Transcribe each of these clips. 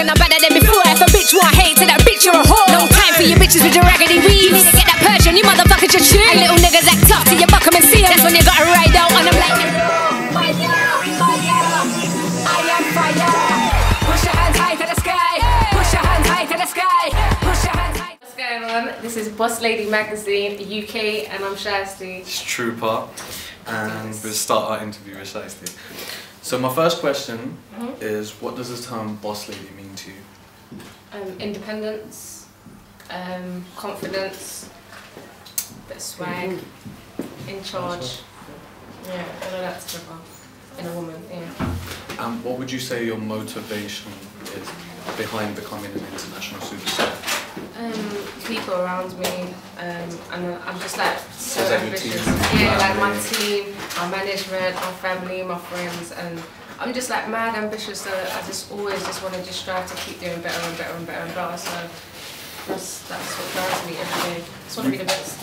and I'm better than before. If a bitch want hate, to that bitch you're a whore. No time for your bitches with your raggedy weed. You need to get that Persian, you motherfuckers just chew. And little niggas act tough till you buck 'em and see 'em. That's when you gotta ride out on 'em like fire, I am fire. Push your hands high to the sky. Push your hands high to the sky. Push your hands high. What's going on? This is Boss Lady Magazine UK and I'm Shystie. It's Trooper, and we'll start our interview with Shystie. So my first question is, what does the term boss lady mean to you? Independence, confidence, bit of swag, in charge. Yeah, all of that together in a woman, yeah. What would you say your motivation is behind becoming an international superstar? People around me, and I'm just like so Is that your ambitious. team? Yeah, like my team, my management, my family, my friends, and I'm just like mad ambitious. So I just always just want to just strive to keep doing better and better and better and better. So that's what drives me every day. I just want to be the best.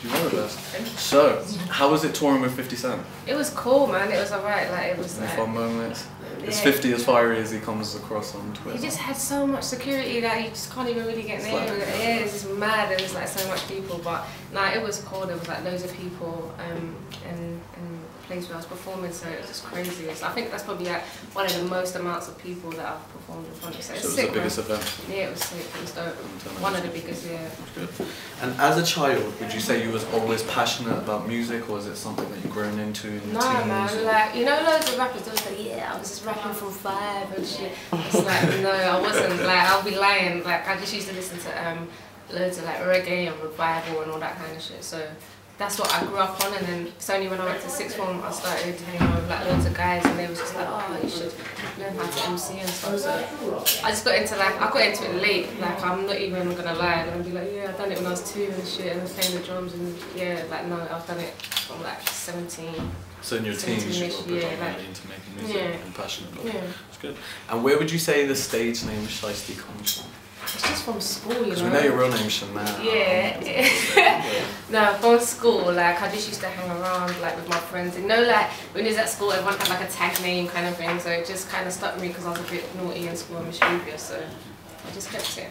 You know the best. So, how was it touring with 50 Cent? It was cool, man. It was alright. Like it was Any like fun moments? Is yeah. 50 as fiery as he comes across on Twitter? He just had so much security that you just can't even really get near him. Yeah, it's just mad. There was like so much people, but nah, it was cool. There was like loads of people in the place where I was performing, so it was just crazy. So I think that's probably like one of the most amounts of people that I've performed in front of. So So it was sick, the biggest man. event? Yeah, it was sick. It was dope. One of the biggest, yeah. Good. And as a child, would you say you was always passionate about music, or is it something that you've grown into in your No, teens? man, like, you know loads of rappers, they'll say, yeah, I was just rapping from 5 and shit. It's like, no, I wasn't, like, I'll be lying. Like, I just used to listen to loads of like reggae and revival and all that kind of shit. So that's what I grew up on, and then it's only when I went to sixth form I started hanging with like loads of guys, and they was just like, oh, you should learn how to MC and stuff. So I just got into it late. Like, I'm not even gonna lie, and I'd be like, yeah, I done it when I was 2 and shit, and I was playing the drums, and yeah, like no, I've done it from like 17. So in your teens, you got like, into making music and passionate about it. Yeah. That's good. And where would you say the stage name Shystie comes from? It's just from school, you know. Because we know your real name's Chanel. Yeah. No, from school, like I just used to hang around like with my friends. And you know, like when you was at school, everyone had like a tag name kind of thing. So it just kind of stuck with me because I was a bit naughty in school and mischievous. So I just kept it.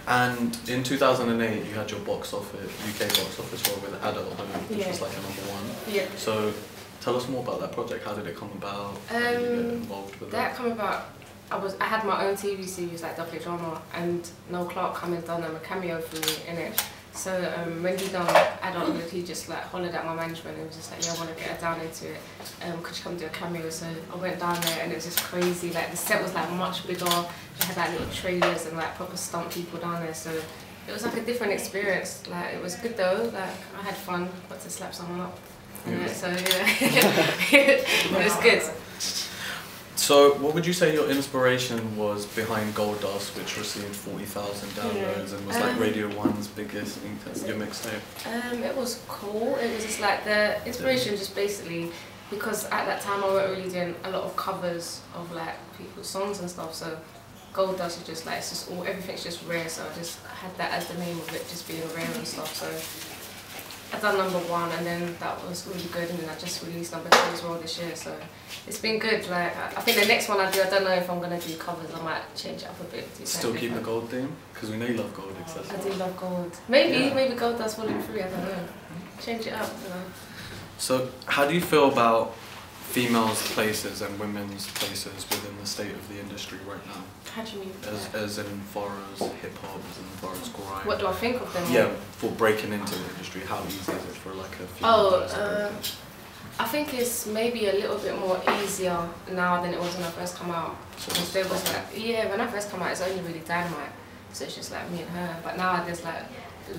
And in 2008, you had your box office, UK box office role with Adult Home, which was like a #1. Yeah. So tell us more about that project. How did it come about? How did you get involved with that come about. I had my own TV series like Double Drama, and Noel Clark come and done a cameo for me in it. So when he done Adulthood, he just like hollered at my management and was just like, yeah, I want to get her down into it. Could you come do a cameo? So I went down there, and it was just crazy. Like the set was like much bigger. They had like little trailers and like proper stunt people down there. So it was like a different experience. Like it was good though. Like I had fun. Got to slap someone up. So yeah, it was good. So, what would you say your inspiration was behind Gold Dust, which received 40,000 downloads and was like Radio 1's biggest your mixtape? It was cool. It was just like the inspiration, just basically because at that time I wasn't really doing a lot of covers of like people's songs and stuff. So Gold Dust is just like it's just all everything's just rare. So I just had that as the name of it, just being rare and stuff. So I done #1, and then that was really good, and then I just released #2 as well this year, so it's been good. Like I think the next one I do, I don't know if I'm gonna do covers. I might change it up a bit. Still keep the gold theme, because we know you love gold excessively. I do love gold. Maybe Gold Dust Volume 3. I don't know. Change it up, you know. So how do you feel about females' places and women's places within the state of the industry right now? How do you mean? As in far as hip hop, as in far as grime. What do I think of them? Yeah, for breaking into the industry, how easy is it for like a female to break in? I think it's maybe a little bit more easier now than it was when I first come out. Because there was like, yeah, when I first come out, it's only really Dynamite, so it's just like me and her. But now there's like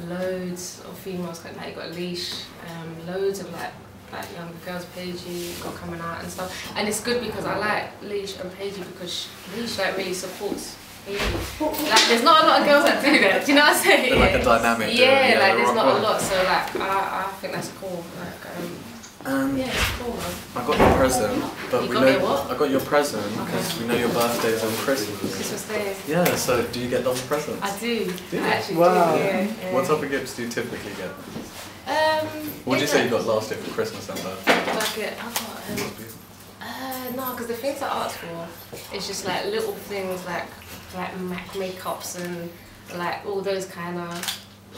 loads of females, like you got Leash, loads of like younger girls, Paigey, got coming out and stuff. And it's good because I like Leash and Paigey because Leash like really supports Paigey. Like there's not a lot of girls that do that. Do you know what I'm saying? They're like a dynamic. Yeah, like there's not a lot. So like I think that's cool. Like yeah, it's cool, man. I got your present, but you we got know me what? I got your present because we know your birthday's on Christmas. Christmas Day. Yeah, so do you get double presents? I do. Do you? I actually wow. do. Yeah. What type of gifts do you typically get? What did you say you got last year for Christmas and birthday? I got No, because the things I ask for, it's just like little things like MAC makeups and like all those kind of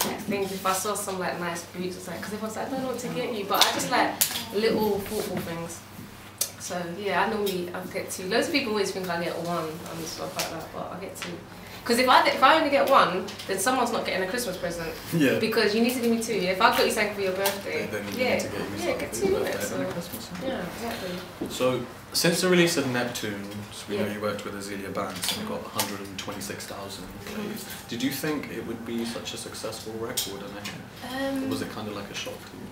like things. If I saw some like nice boots, it's like, because everyone's like, I don't know what to get you, but I just like little thoughtful things. So yeah, I get two. Loads of people always think I get one and stuff like that, but I get two. Because if I only get one, then someone's not getting a Christmas present. Yeah. Because you need to give me two. Yeah? If I got you something for your birthday, then you yeah, need to get me get two minutes. and a Christmas. Yeah, exactly. So since the release of Neptune, we know you worked with Azealia Banks and got 126,000 plays. Did you think it would be such a successful record? And or was it kind of like a shock to you?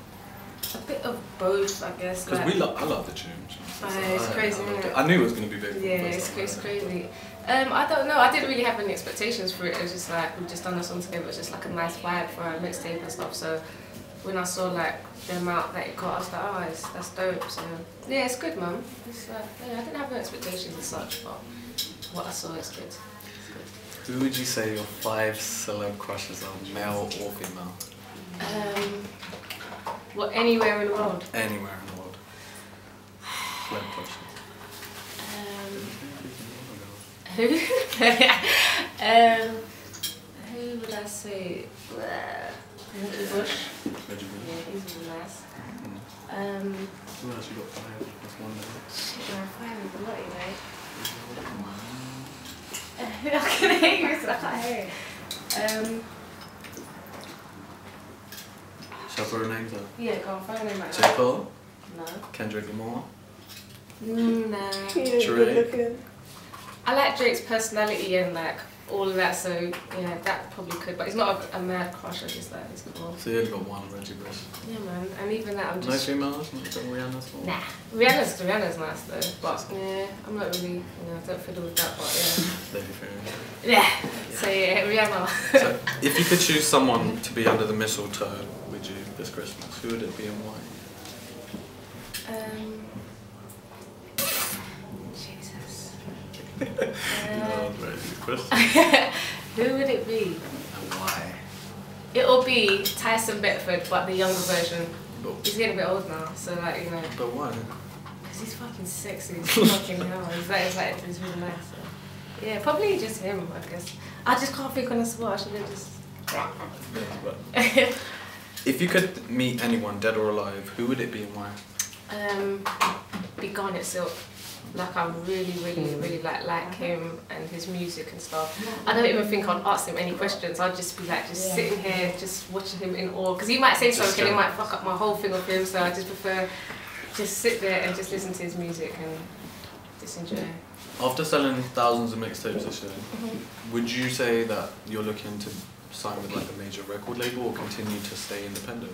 A bit of both, I guess. Because like, I love the tunes. It's crazy, isn't it? I knew it was going to be big. Yeah, it's crazy. I don't know, I didn't really have any expectations for it. It was just like, we've just done a song together. It was just like a nice vibe for our mixtape and stuff. So when I saw like the amount that it got, I was like, oh, that's dope. So yeah, it's good, man. It's yeah, I didn't have no expectations as such, but what I saw is good. Who would you say your 5 celeb crushes are, male or female? Well, anywhere in the world. Anywhere in the world. Celeb crushes. Who? Who would I say? Reggie Bush. Reggie Bush. Yeah, he's really nice. Who else you got 5? That's one there. Shit, there are 5 is a lot, you know. I can hear you, so I can't hear it. Shall I throw names out? Yeah, go on, throw a name out. J. Cole? No. Kendrick Lamar? Nah. Drake? I like Drake's personality and like all of that, so yeah, that probably could, but he's not a mad crush, I just like, he's cool. So you only got one, Reggie Bush? Yeah, man, and even that I'm just... No females? Not Rihanna's? Or? Nah. Rihanna's nice though, but yeah, I'm not really, I don't fiddle with that, but Lady Fair. yeah. So yeah, Rihanna. So if you could choose someone to be under the mistletoe with you this Christmas, who would it be and why? Jesus. Very good question. Who would it be? And why? It'll be Tyson Beckford, but the younger version. But, He's getting a bit old now, so like, you know. but why? Because he's fucking sexy. He's fucking hell. He's really nice. So. Yeah, probably just him, I guess. I just can't think on the spot. I should have just. If you could meet anyone, dead or alive, who would it be and why? Be Garnet Silk. Like I really like him and his music and stuff. I don't even think I'd ask him any questions. I'd just be like sitting here, just watching him in awe. Because he might say something and it might fuck up my whole thing of him. So I just prefer just sit there and just listen to his music and just enjoy. After selling thousands of mixtapes this year, would you say that you're looking to sign with like a major record label or continue to stay independent?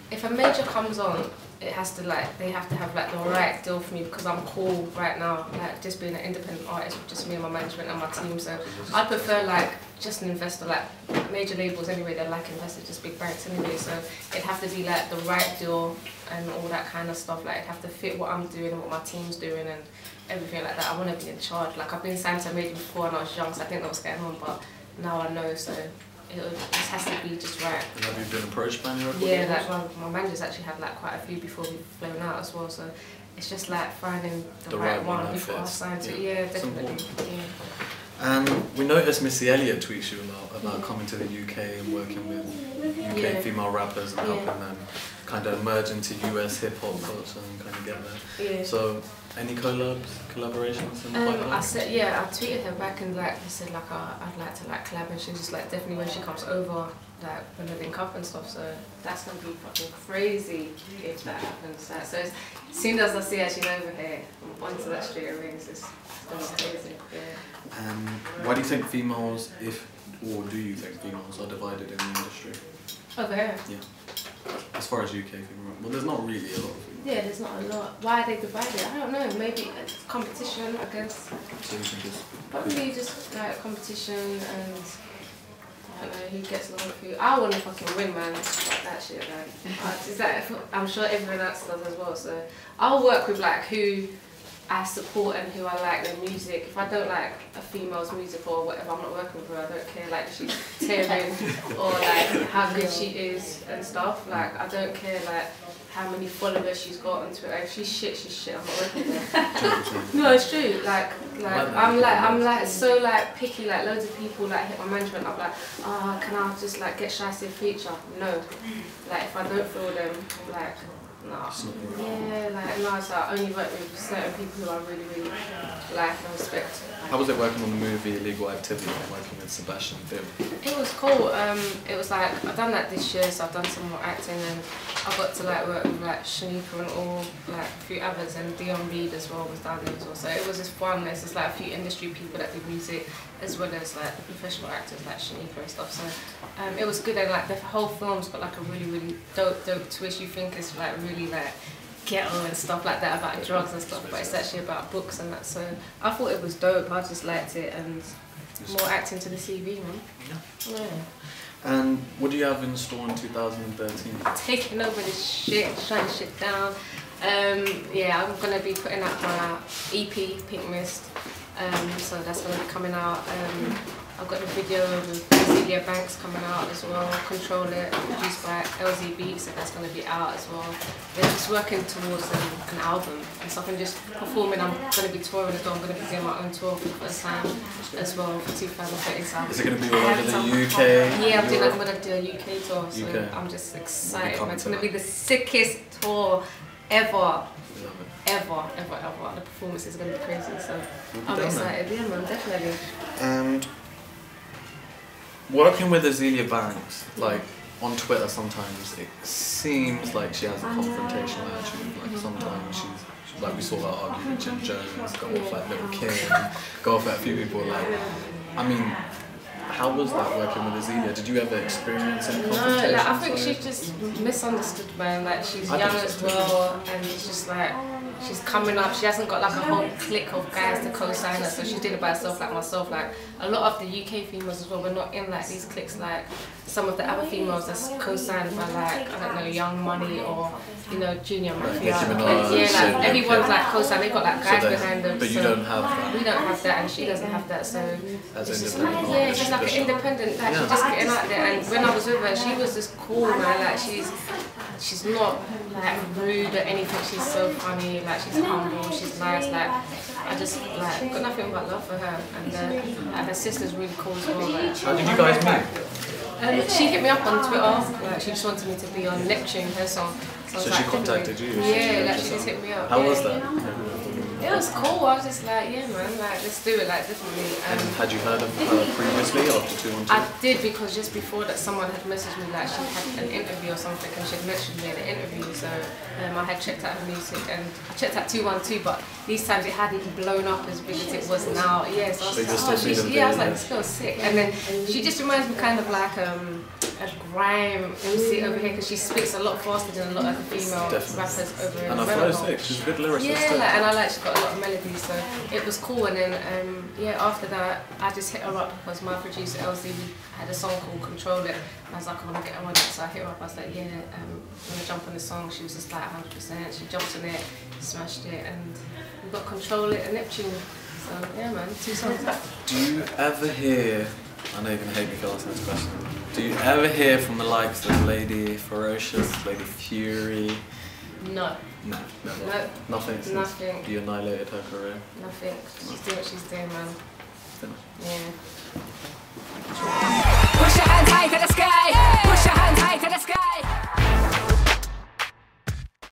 If a major comes on, it has to like, they have to have like the right deal for me because I'm cool right now, like just being an independent artist with just me and my management and my team. So I prefer like just an investor, like major labels anyway, they're like investors, just big banks anyway. So it'd have to be like the right deal and all that kind of stuff. Like it'd have to fit what I'm doing and what my team's doing and everything like that. I want to be in charge. Like I've been signed to a major before when I was young, so I didn't know what's going on, but now I know. So it just has to be just right. And have you been approached by any record Yeah, labels? like my managers actually had like quite a few before we've flown out as well. So it's just like finding the right one before I sign to. Yeah, definitely. Yeah. And we noticed Missy Elliott tweets you a lot about coming to the UK and working with UK female rappers and helping them kind of merge into US hip hop culture and kind of get there. Yeah. So any collaborations in the pipeline? I said, yeah, I tweeted her back and like I said like I'd like to like collab, and she was just like definitely when she comes over, like when we link up and stuff. So that's gonna be fucking crazy if that happens. Like, so as soon as I see her, she's over here. I'm onto that straight away. It's just gonna be crazy. Yeah. Why do you think females, or do you think females are divided in the industry? Over here? Yeah. As far as UK female, well, there's not really a lot of females. Yeah, there's not a lot. Why are they divided? I don't know. Maybe it's competition, I guess. So you think it's Probably just like competition and I don't know who gets along with who. I want to fucking win, man. Like that shit, like. Is that? I'm sure everyone else does as well. So I'll work with like who I support and who I like their music. If I don't like a female's music or whatever, I'm not working with her. I don't care like she's tearing or like how good she is and stuff. Like I don't care like how many followers she's got on Twitter. If she's shit, she's shit. I'm not working there. No, it's true. Like I'm like so like picky. Like loads of people like hit my management up like, oh, can I just like get Shystie a feature? No. Like if I don't feel them, like. No. Yeah, like no, so I only work with certain people who I really like and respect. How was it working on the movie Illegal Activity and working with Sebastian Film? It was cool. It was like I've done that this year, so I've done some more acting, and I got to like work with like Shystie and all like a few others, and Dion Reed as well was down there as well. So it was just fun. There's just like a few industry people that do music, as well as like the professional actors like Shystie and stuff. So it was good, and like the whole film's got like a really dope twist. You think it's like really like ghetto and stuff like that about drugs and stuff, but it's actually about books and that. So I thought it was dope. I just liked it, and more acting to the CV, man. Yeah. And what do you have in store in 2013? Taking over this shit, shutting shit down. Yeah, I'm gonna be putting out my EP, Pink Mist. So that's gonna be coming out. I've got the video with Celia Banks coming out as well, Control It, produced by LZ Beats, so that's going to be out as well. They're just working towards an album and stuff, and just performing. I'm going to be touring as well. I'm going to be doing my own tour for the first time as well for 2013. So is it going to be all over the UK? Yeah, I'm going to do a UK tour, so I'm just excited. It's going to be the sickest tour ever. Ever. The performance is going to be crazy, so I'm excited. Yeah, man, definitely. And working with Azealia Banks, like on Twitter, sometimes it seems like she has a confrontational attitude. Like sometimes she's like, we saw her argue with Jim Jones, go off at Little Kim, go off at a few people. Like, I mean, how was that working with Azealia? Did you ever experience any confrontation? No, like I think she's just misunderstood, man. Like she's young as well, and it's just like she's coming up. She hasn't got like a whole clique of guys to co-sign her, so she's doing it by herself, like myself. Like a lot of the UK females as well, we're not in like these cliques like some of the other females that's co-signed by like, I don't know, Young Money or, you know, Junior Mafia. Yeah, like everyone's like co-signed, they've got like guys behind them. But you don't have that. We don't have that, and she doesn't have that, so as it's just like, yeah, it's just like an independent, like she's just getting out there. And when I was with her, she was just cool, man. Like she's not like rude or anything. She's so funny, like she's humble, she's nice. Like I just like got nothing but love for her, and her sister's really cool as well. Like, how did you guys meet? She hit me up on Twitter. Like she just wanted me to be on Neptune, her song. So she contacted you? Yeah, like she just hit me up. How was that? It was cool. I was just like, yeah, man, like let's do it, like definitely. Had you heard of her previously after 2 on 2? I did, because just before that, someone had messaged me like she had an interview or something, and she had mentioned me in an interview. So I had checked out her music, and I checked out 212, but these times it hadn't blown up as big as it was now. Yeah, so I was like, oh, I was like, this girl's sick. And then she just reminds me kind of like a grime MC over here, because she speaks a lot faster than a lot of the female rappers over here. And I feel sick. She's a good lyricist. Yeah, like, and I like, she's got a lot of melodies, so it was cool. And then yeah, after that I just hit her up because my producer LZ had a song called Control It, and I was like, I want to get her on it. So I hit her up, I was like, yeah, I'm gonna jump on the song. She was just like 100%. She jumped on it, smashed it, and we got Control It and Neptune. So yeah, man, 2 songs. Do you ever hear, I know you're gonna hate me for asking this question, do you ever hear from the likes of Lady Ferocious, Lady Fury? No. No, never. No. Nothing. Nothing. You annihilated her career. Nothing. She's doing what she's doing, man. Yeah. Push your hands high to the sky. Push your hands high to the sky.